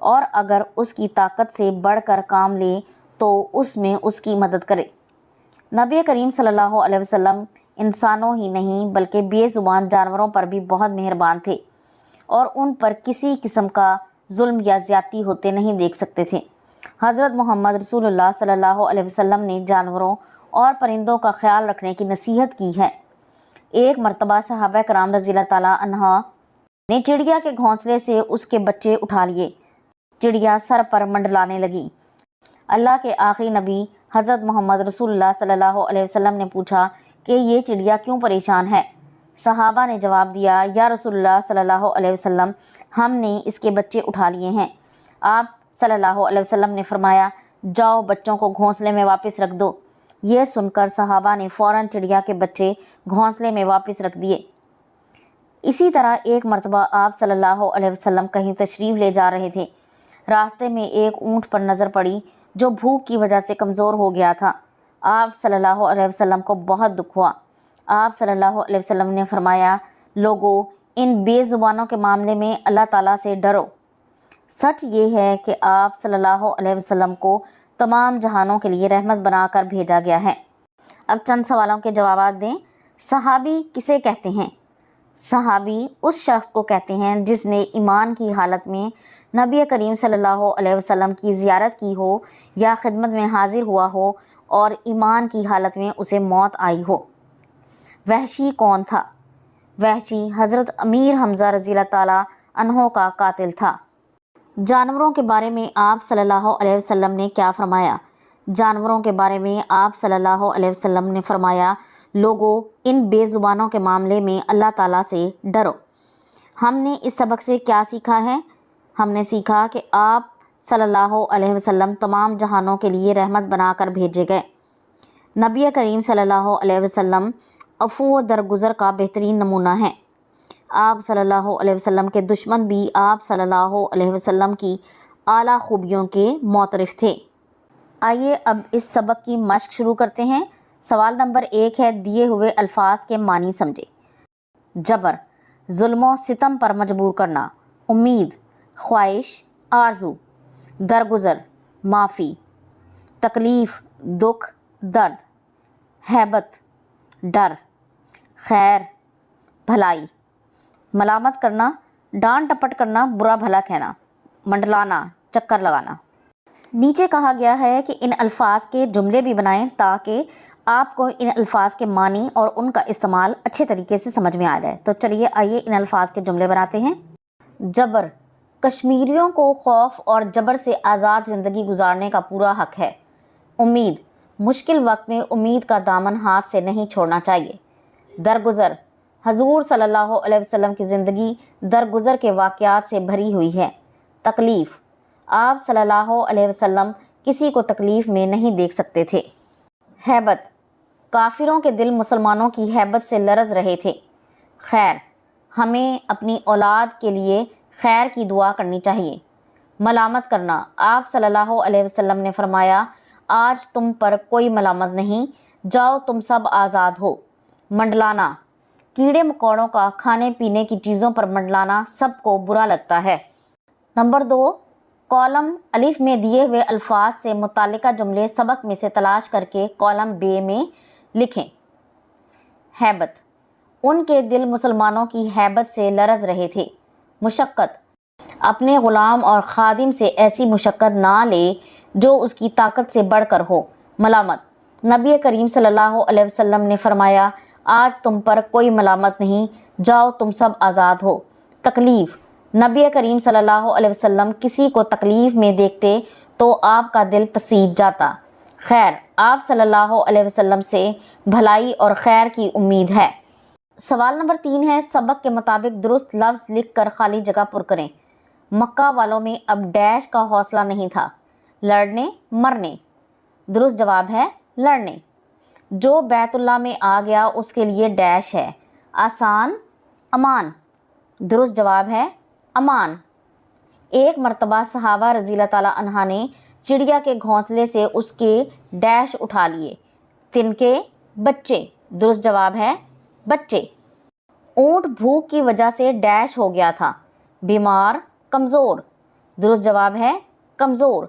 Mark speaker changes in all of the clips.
Speaker 1: اور اگر اس کی طاقت سے بڑھ کر کام لے تو اس میں اس کی مدد کرے۔ نبی کریم صلی اللہ علیہ وسلم انسانوں ہی نہیں بلکہ بے زبان جانوروں پر بھی بہت مہربان تھے اور ان پر کسی قسم کا ظلم یا زیادتی ہوتے نہیں دیکھ سکتے تھے۔ حضرت محمد رسول اللہ صلی اللہ علیہ وسلم نے جانوروں اور پرندوں کا خیال رکھنے کی نصیحت کی ہے۔ ایک مرتبہ صحابہ کرام رضی اللہ تعالیٰ عنہ نے چڑیا کے گھونسلے سے اس کے بچے اٹھا لیے۔ چڑیا سر پر منڈلانے لگی۔ اللہ کے آخری نبی حضرت محمد رسول اللہ صلی اللہ علیہ وسلم نے پوچھا کہ یہ چڑیا کیوں پریشان ہے؟ صحابہ نے جواب دیا، یا رسول اللہ صلی اللہ علیہ وسلم، ہم نے اس کے بچے اٹھا لیے ہیں۔ آپ صلی اللہ علیہ وسلم نے فرمایا، جاؤ بچوں کو گھونسلے میں واپس رکھ دو۔ یہ سن کر صحابہ نے فوراً چڑیا کے بچے گھونسلے میں واپس رکھ دیے۔ اسی طرح ایک مرتبہ آپ صلی اللہ علیہ وسلم کہیں تشریف لے جا رہے تھے۔ راستے میں ایک اونٹ پر نظر پڑی جو بھوک کی وجہ سے کمزور ہو گیا تھا۔ آپ صلی اللہ علیہ وسلم کو بہت دکھ ہوا۔ آپ صلی اللہ علیہ وسلم نے فرمایا، لوگو ان بے زبانوں کے معاملے میں اللہ تعالیٰ سے ڈرو۔ سچ یہ ہے کہ آپ صلی اللہ علیہ وسلم کو تمام جہانوں کے لیے رحمت بنا کر بھیجا گیا ہے۔ اب چند سوالوں کے جوابات دیں۔ صحابی کسے کہتے ہیں؟ صحابی اس شخص کو کہتے ہیں جس نے ایمان کی حالت میں نبی کریم صلی اللہ علیہ وسلم کی زیارت کی ہو یا خدمت میں حاضر ہوا ہو اور ایمان کی حالت میں اسے موت آئی ہو۔ وحشی کون تھا؟ وحشی حضرت امیر حمزہ رضی اللہ تعالیٰ عنہ کا قاتل تھا۔ جانوروں کے بارے میں آپ صلی اللہ علیہ وسلم نے کیا فرمایا؟ جانوروں کے بارے میں آپ صلی اللہ علیہ وسلم نے فرمایا، لوگو ان بے زبانوں کے معاملے میں اللہ تعالیٰ سے ڈرو۔ ہم نے اس سبق سے کیا سیکھا ہے؟ ہم نے سیکھا کہ آپ صلی اللہ علیہ وسلم تمام جہانوں کے لیے رحمت بنا کر بھیجے گئے۔ نبی کریم صلی اللہ علیہ وسلم عفو و درگزر کا بہترین نمونہ ہیں۔ آپ صلی اللہ علیہ وسلم کے دشمن بھی آپ صلی اللہ علیہ وسلم کی اعلیٰ خوبیوں کے معترف تھے۔ آئیے اب اس سبق کی مشق شروع کرتے ہیں۔ سوال نمبر 1 ہے، دیے ہوئے الفاظ کے معنی سمجھے۔ جبر، ظلم و ستم پر مجبور کرنا۔ امید، خواہش، آرزو۔ درگزر، معافی۔ تکلیف، دکھ، درد۔ ہیبت، ڈر۔ خیر، بھلائی۔ ملامت کرنا، ڈانٹ ڈپٹ کرنا، برا بھلا کہنا۔ منڈلانا، چکر لگانا۔ نیچے کہا گیا ہے کہ ان الفاظ کے جملے بھی بنائیں تاکہ آپ کو ان الفاظ کے معنی اور ان کا استعمال اچھے طریقے سے سمجھ میں آ جائے۔ تو چلیے آئیے ان الفاظ کے جملے بناتے ہیں۔ جبر، کشمیریوں کو خوف اور جبر سے آزاد زندگی گزارنے کا پورا حق ہے۔ امید، مشکل وقت میں امید کا دامن ہاتھ سے نہیں چھوڑنا چاہیے۔ درگزر، حضور صلی اللہ علیہ وسلم کی زندگی درگزر کے واقعات سے بھری ہوئی ہے۔ تکلیف، آپ صلی اللہ علیہ وسلم کسی کو تکلیف میں نہیں دیکھ سکتے تھے۔ ہیبت، کافروں کے دل مسلمانوں کی ہیبت سے لرز رہے تھے۔ خیر، ہمیں اپنی اولاد کے لیے خیر کی دعا کرنی چاہیے۔ ملامت کرنا، آپ صلی اللہ علیہ وسلم نے فرمایا، آج تم پر کوئی ملامت نہیں، جاؤ تم سب آزاد ہو۔ منڈلانا، کیڑے مکوڑوں کا کھانے پینے کی چیزوں پر منڈلانا سب کو برا لگتا ہے۔ نمبر 2، کالم الف میں دیے ہوئے الفاظ سے متعلقہ جملے سبق میں سے تلاش کر کے کالم بے میں لکھیں۔ ہیبت، ان کے دل مسلمانوں کی ہیبت سے لرز رہے تھے۔ مشقت، اپنے غلام اور خادم سے ایسی مشقت نہ لے جو اس کی طاقت سے بڑھ کر ہو۔ ملامت، نبی کریم صلی اللہ علیہ وسلم نے فرمایا، آج تم پر کوئی ملامت نہیں، جاؤ تم سب آزاد ہو۔ تکلیف، نبی کریم صلی اللہ علیہ وسلم کسی کو تکلیف میں دیکھتے تو آپ کا دل پسیج جاتا۔ خیر، آپ صلی اللہ علیہ وسلم سے بھلائی اور خیر کی امید ہے۔ سوال نمبر 3 ہے، سبق کے مطابق درست لفظ لکھ کر خالی جگہ پر کریں۔ مکہ والوں میں اب ڈیش کا حوصلہ نہیں تھا، لڑنے مرنے۔ درست جواب ہے لڑنے۔ جو بیت اللہ میں آ گیا اس کے لیے ڈیش ہے، آسان، امان۔ درست جواب ہے امان۔ ایک مرتبہ صحابہ رضی اللہ تعالیٰ عنہ نے چڑیا کے گھونسلے سے اس کے ڈیش اٹھا لیے۔ تنکے، بچے۔ درست جواب ہے بچے۔ اونٹ بھوک کی وجہ سے ڈیش ہو گیا تھا، بیمار، کمزور۔ درست جواب ہے کمزور۔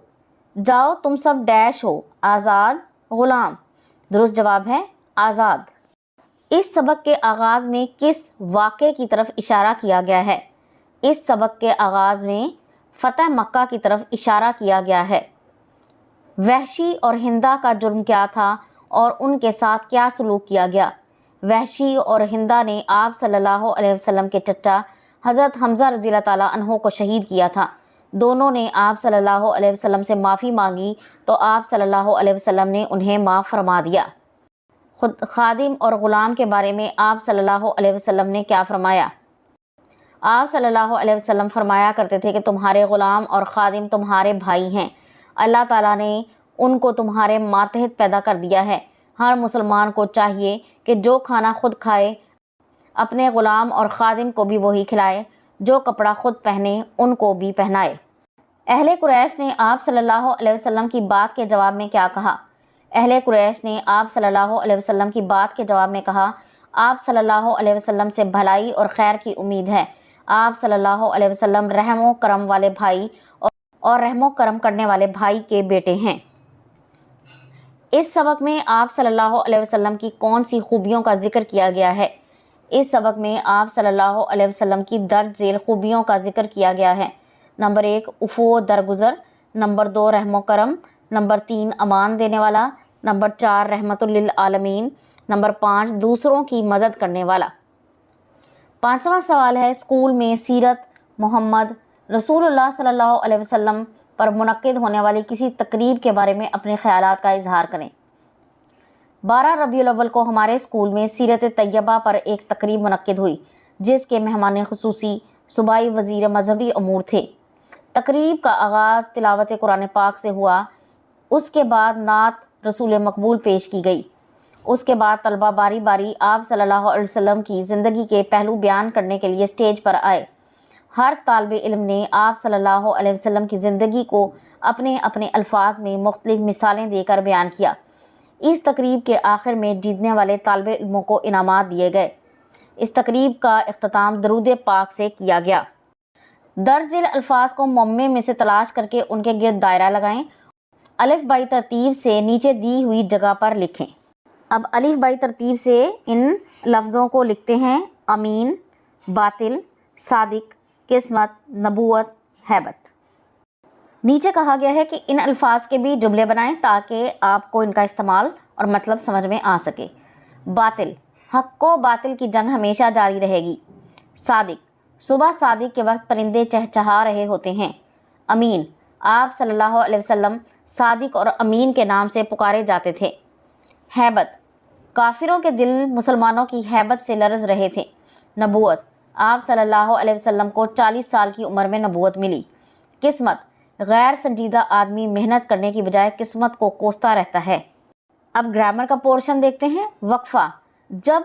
Speaker 1: جاؤ تم سب ڈیش ہو، آزاد غلام۔ درست جواب ہے آزاد۔ اس سبق کے آغاز میں کس واقعے کی طرف اشارہ کیا گیا ہے؟ اس سبق کے آغاز میں فتح مکہ کی طرف اشارہ کیا گیا ہے۔ وحشی اور ہندا کا جرم کیا تھا اور ان کے ساتھ کیا سلوک کیا گیا؟ وحشی اور ہندا نے آپ صلی اللہ علیہ وسلم کے چچا حضرت حمزہ رضی اللہ تعالیٰ عنہ کو شہید کیا تھا۔ دونوں نے آپ صلی اللہ علیہ وسلم سے معافی مانگی تو آپ صلی اللہ علیہ وسلم نے انہیں معاف فرما دیا۔ خود خادم اور غلام کے بارے میں آپ صلی اللہ علیہ وسلم نے کیا فرمایا؟ آپ صلی اللہ علیہ وسلم فرمایا کرتے تھے کہ تمہارے غلام اور خادم تمہارے بھائی ہیں، اللہ تعالیٰ نے ان کو تمہارے ماتحت پیدا کر دیا ہے۔ ہر مسلمان کو چاہیے کہ جو کھانا خود کھائے اپنے غلام اور خادم کو بھی وہی کھلائے، جو کپڑا خود پہنے ان کو بھی پہنائے۔ اہل قریش نے آپ صلی اللہ علیہ وسلم کی بات کے جواب میں کیا کہا؟ اہل قریش نے آپ صلی اللہ علیہ وسلم کی بات کے جواب میں کہا، آپ صلی اللہ علیہ وسلم سے بھلائی اور خیر کی امید ہے۔ آپ صلی اللہ علیہ وسلم رحم و کرم والے بھائی اور رحم و کرم کرنے والے بھائی کے بیٹے ہیں۔ اس سبق میں آپ صلی اللہ علیہ وسلم کی کون سی خوبیوں کا ذکر کیا گیا ہے؟ اس سبق میں آپ صلی اللہ علیہ وسلم کی درج ذیل خوبیوں کا ذکر کیا گیا ہے۔ نمبر 1 عفو و درگزر، نمبر 2 رحم و کرم، نمبر 3 امان دینے والا، نمبر 4 رحمت للعالمین، نمبر 5 دوسروں کی مدد کرنے والا۔ 5واں سوال ہے، اسکول میں سیرت محمد رسول اللہ صلی اللہ علیہ وسلم پر منعقد ہونے والی کسی تقریب کے بارے میں اپنے خیالات کا اظہار کریں۔ 12 ربیع الاول کو ہمارے اسکول میں سیرت طیبہ پر ایک تقریب منعقد ہوئی جس کے مہمان خصوصی صوبائی وزیر مذہبی امور تھے۔ تقریب کا آغاز تلاوت قرآن پاک سے ہوا، اس کے بعد نعت رسول مقبول پیش کی گئی۔ اس کے بعد طلبہ باری باری آپ صلی اللہ علیہ وسلم کی زندگی کے پہلو بیان کرنے کے لیے اسٹیج پر آئے۔ ہر طالب علم نے آپ صلی اللہ علیہ وسلم کی زندگی کو اپنے اپنے الفاظ میں مختلف مثالیں دے کر بیان کیا۔ اس تقریب کے آخر میں جیتنے والے طالب علموں کو انعامات دیے گئے۔ اس تقریب کا اختتام درود پاک سے کیا گیا۔ درج ذیل الفاظ کو معمے میں سے تلاش کر کے ان کے گرد دائرہ لگائیں۔ الف بائی ترتیب سے نیچے دی ہوئی جگہ پر لکھیں۔ اب الف بائی ترتیب سے ان لفظوں کو لکھتے ہیں: امین، باطل، صادق، قسمت، نبوت، ہیبت۔ نیچے کہا گیا ہے کہ ان الفاظ کے بھی جملے بنائیں تاکہ آپ کو ان کا استعمال اور مطلب سمجھ میں آ سکے۔ باطل، حق و باطل کی جنگ ہمیشہ جاری رہے گی۔ صادق، صبح صادق کے وقت پرندے چہچہا رہے ہوتے ہیں۔ امین، آپ صلی اللہ علیہ وسلم صادق اور امین کے نام سے پکارے جاتے تھے۔ ہیبت، کافروں کے دل مسلمانوں کی ہیبت سے لرز رہے تھے۔ نبوت، آپ صلی اللہ علیہ وسلم کو 40 سال کی عمر میں نبوت ملی۔ قسمت، غیر سنجیدہ آدمی محنت کرنے کی بجائے قسمت کو کوستا رہتا ہے۔ اب گرامر کا پورشن دیکھتے ہیں۔ وقفہ، جب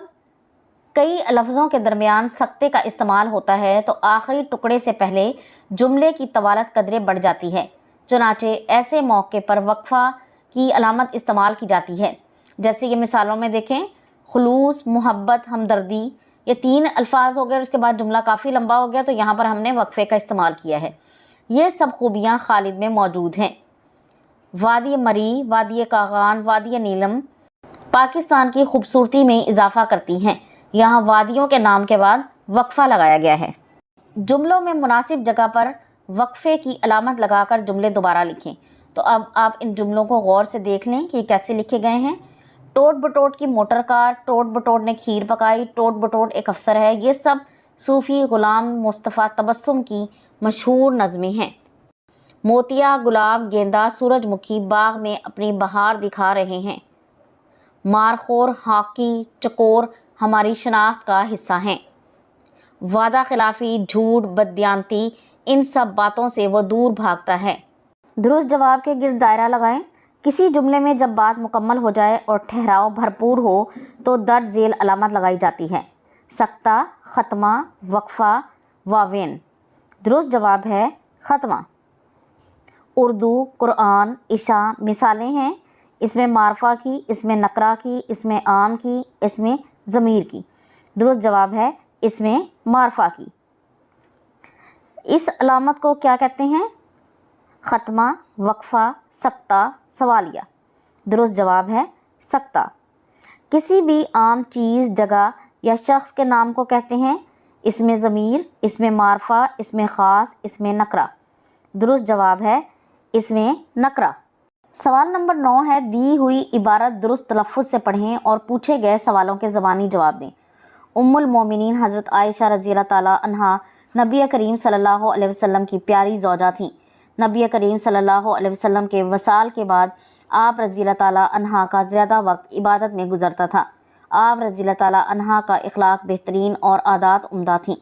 Speaker 1: کئی لفظوں کے درمیان سکتے کا استعمال ہوتا ہے تو آخری ٹکڑے سے پہلے جملے کی طوالت قدرے بڑھ جاتی ہے، چنانچہ ایسے موقع پر وقفہ کی علامت استعمال کی جاتی ہے۔ جیسے یہ مثالوں میں دیکھیں: خلوص، محبت، ہمدردی، یہ 3 الفاظ ہو گئے اور اس کے بعد جملہ کافی لمبا ہو گیا تو یہاں پر ہم نے وقفے کا استعمال کیا ہے۔ یہ سب خوبیاں خالد میں موجود ہیں۔ وادی مری، وادی کاغان، وادی نیلم پاکستان کی خوبصورتی میں اضافہ کرتی ہیں۔ یہاں وادیوں کے نام کے بعد وقفہ لگایا گیا ہے۔ جملوں میں مناسب جگہ پر وقفے کی علامت لگا کر جملے دوبارہ لکھیں۔ تو اب آپ ان جملوں کو غور سے دیکھ لیں کہ کیسے لکھے گئے ہیں۔ ٹوٹ بٹوٹ کی موٹر کار، ٹوٹ بٹوٹ نے کھیر پکائی، ٹوٹ بٹوٹ ایک افسر ہے، یہ سب صوفی غلام مصطفیٰ تبسم کی مشہور نظمیں ہیں۔ موتیا، گلاب، گیندا، سورج مکھی باغ میں اپنی بہار دکھا رہے ہیں۔ مارخور، ہاکی، چکور ہماری شناخت کا حصہ ہیں۔ وعدہ خلافی، جھوٹ، بددیانتی، ان سب باتوں سے وہ دور بھاگتا ہے۔ درست جواب کے گرد دائرہ لگائیں۔ کسی جملے میں جب بات مکمل ہو جائے اور ٹھہراؤ بھرپور ہو تو درج ذیل علامت لگائی جاتی ہے: سکتہ، ختمہ، وقفہ، واوین۔ درست جواب ہے ختمہ۔ اردو، قرآن، عشاء مثالیں ہیں: اس میں معرفہ کی، اس میں نکرہ کی، اس میں عام کی، اس میں ضمیر کی۔ درست جواب ہے اس میں معرفہ کی۔ اس علامت کو کیا کہتے ہیں؟ ختمہ، وقفہ، سکتہ، سوالیہ۔ درست جواب ہے سکتہ۔ کسی بھی عام چیز، جگہ یا شخص کے نام کو کہتے ہیں اسم ضمیر، اسم معرفہ، اسم خاص، اسم نکرہ۔ درست جواب ہے اسم نکرہ۔ سوال نمبر 9 ہے، دی ہوئی عبارت درست تلفظ سے پڑھیں اور پوچھے گئے سوالوں کے زبانی جواب دیں۔ ام المومنین حضرت عائشہ رضی اللہ تعالیٰ عنہا نبی کریم صلی اللہ علیہ وسلم کی پیاری زوجہ تھیں۔ نبی کریم صلی اللہ علیہ وسلم کے وصال کے بعد آپ رضی اللہ تعالیٰ عنہا کا زیادہ وقت عبادت میں گزرتا تھا۔ آپ رضی اللہ تعالیٰ عنہا کا اخلاق بہترین اور عادات عمدہ تھیں۔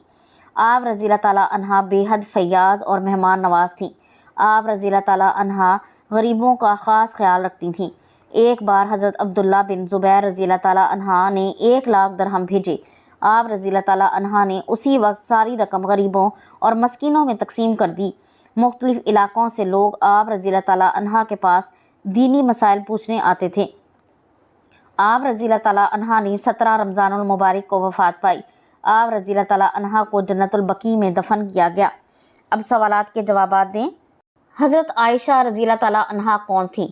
Speaker 1: آپ رضی اللہ تعالیٰ عنہا بے حد فیاض اور مہمان نواز تھیں۔ آپ رضی اللہ تعالیٰ عنہا غریبوں کا خاص خیال رکھتی تھیں۔ ایک بار حضرت عبداللہ بن زبیر رضی اللہ تعالیٰ عنہا نے 1,00,000 درہم بھیجے۔ آپ رضی اللہ تعالیٰ عنہا نے اسی وقت ساری رقم غریبوں اور مسکینوں میں تقسیم کر دی۔ مختلف علاقوں سے لوگ آپ رضی اللہ تعالیٰ عنہا کے پاس دینی مسائل پوچھنے آتے تھے۔ آپ رضی اللہ تعالیٰ عنہا نے 17 رمضان المبارک کو وفات پائی۔ آپ رضی اللہ تعالیٰ عنہا کو جنت البقیع میں دفن کیا گیا۔ اب سوالات کے جوابات دیں۔ حضرت عائشہ رضی اللہ تعالیٰ عنہا کون تھیں؟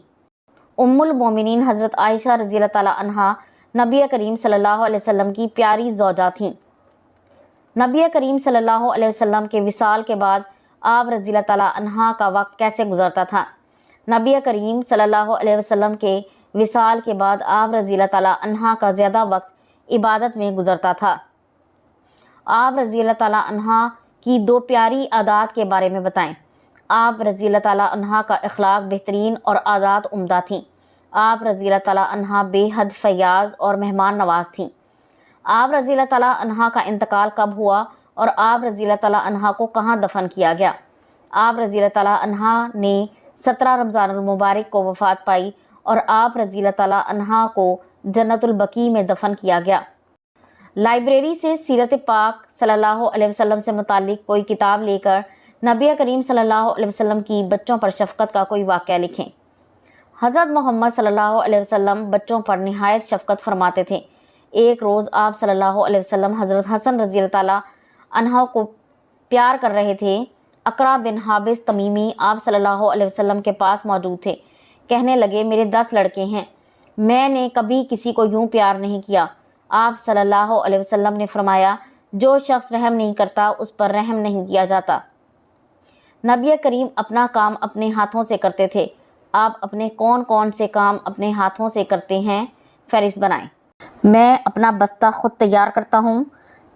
Speaker 1: ام المومنین حضرت عائشہ رضی اللہ تعالیٰ عنہا نبی کریم صلی اللہ علیہ وسلم کی پیاری زوجہ تھیں۔ نبی کریم صلی اللہ علیہ وسلم کے وصال کے بعد آپ رضی اللہ تعالیٰ عنہا کا وقت کیسے گزرتا تھا؟ نبی کریم صلی اللہ علیہ وسلم کے وصال کے بعد آپ رضی اللہ تعالیٰ عنہا کا زیادہ وقت عبادت میں گزرتا تھا۔ آپ رضی اللہ تعالیٰ عنہا کی 2 پیاری عادات کے بارے میں بتائیں۔ آپ رضی اللہ تعالیٰ عنہا کا اخلاق بہترین اور عادات عمدہ تھیں۔ آپ رضی اللہ تعالیٰ عنہا بے حد فیاض اور مہمان نواز تھیں۔ آپ رضی اللہ تعالیٰ عنہا کا انتقال کب ہوا اور آپ رضی اللہ تعالیٰ عنہا کو کہاں دفن کیا گیا؟ آپ رضی اللہ تعالیٰ عنہا نے 17 رمضان المبارک کو وفات پائی اور آپ رضی اللہ تعالیٰ عنہا کو جنت البقیع میں دفن کیا گیا۔ لائبریری سے سیرت پاک صلی اللہ علیہ وسلم سے متعلق کوئی کتاب لے کر نبی کریم صلی اللہ علیہ وسلم کی بچوں پر شفقت کا کوئی واقعہ لکھیں۔ حضرت محمد صلی اللہ علیہ وسلم بچوں پر نہایت شفقت فرماتے تھے۔ ایک روز آپ صلی اللہ علیہ وسلم حضرت حسن رضی اللہ تعالیٰ عنہ کو پیار کر رہے تھے۔ اقرا بن حابس تمیمی آپ صلی اللہ علیہ وسلم کے پاس موجود تھے۔ کہنے لگے، میرے 10 لڑکے ہیں، میں نے کبھی کسی کو یوں پیار نہیں کیا۔ آپ صلی اللہ علیہ وسلم نے فرمایا، جو شخص رحم نہیں کرتا اس پر رحم نہیں کیا جاتا۔ نبی کریم اپنا کام اپنے ہاتھوں سے کرتے تھے۔ آپ اپنے کون کون سے کام اپنے ہاتھوں سے کرتے ہیں؟ فہرست بنائیں۔ میں اپنا بستہ خود تیار کرتا ہوں،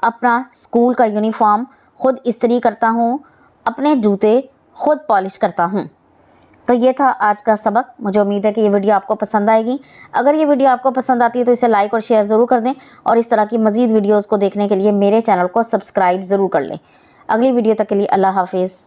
Speaker 1: اپنا اسکول کا یونیفارم خود استری کرتا ہوں، اپنے جوتے خود پالش کرتا ہوں۔ تو یہ تھا آج کا سبق۔ مجھے امید ہے کہ یہ ویڈیو آپ کو پسند آئے گی۔ اگر یہ ویڈیو آپ کو پسند آتی ہے تو اسے لائک اور شیئر ضرور کر دیں، اور اس طرح کی مزید ویڈیوز کو دیکھنے کے لیے میرے چینل کو سبسکرائب ضرور کر لیں۔ اگلی ویڈیو تک کے لیے اللہ حافظ۔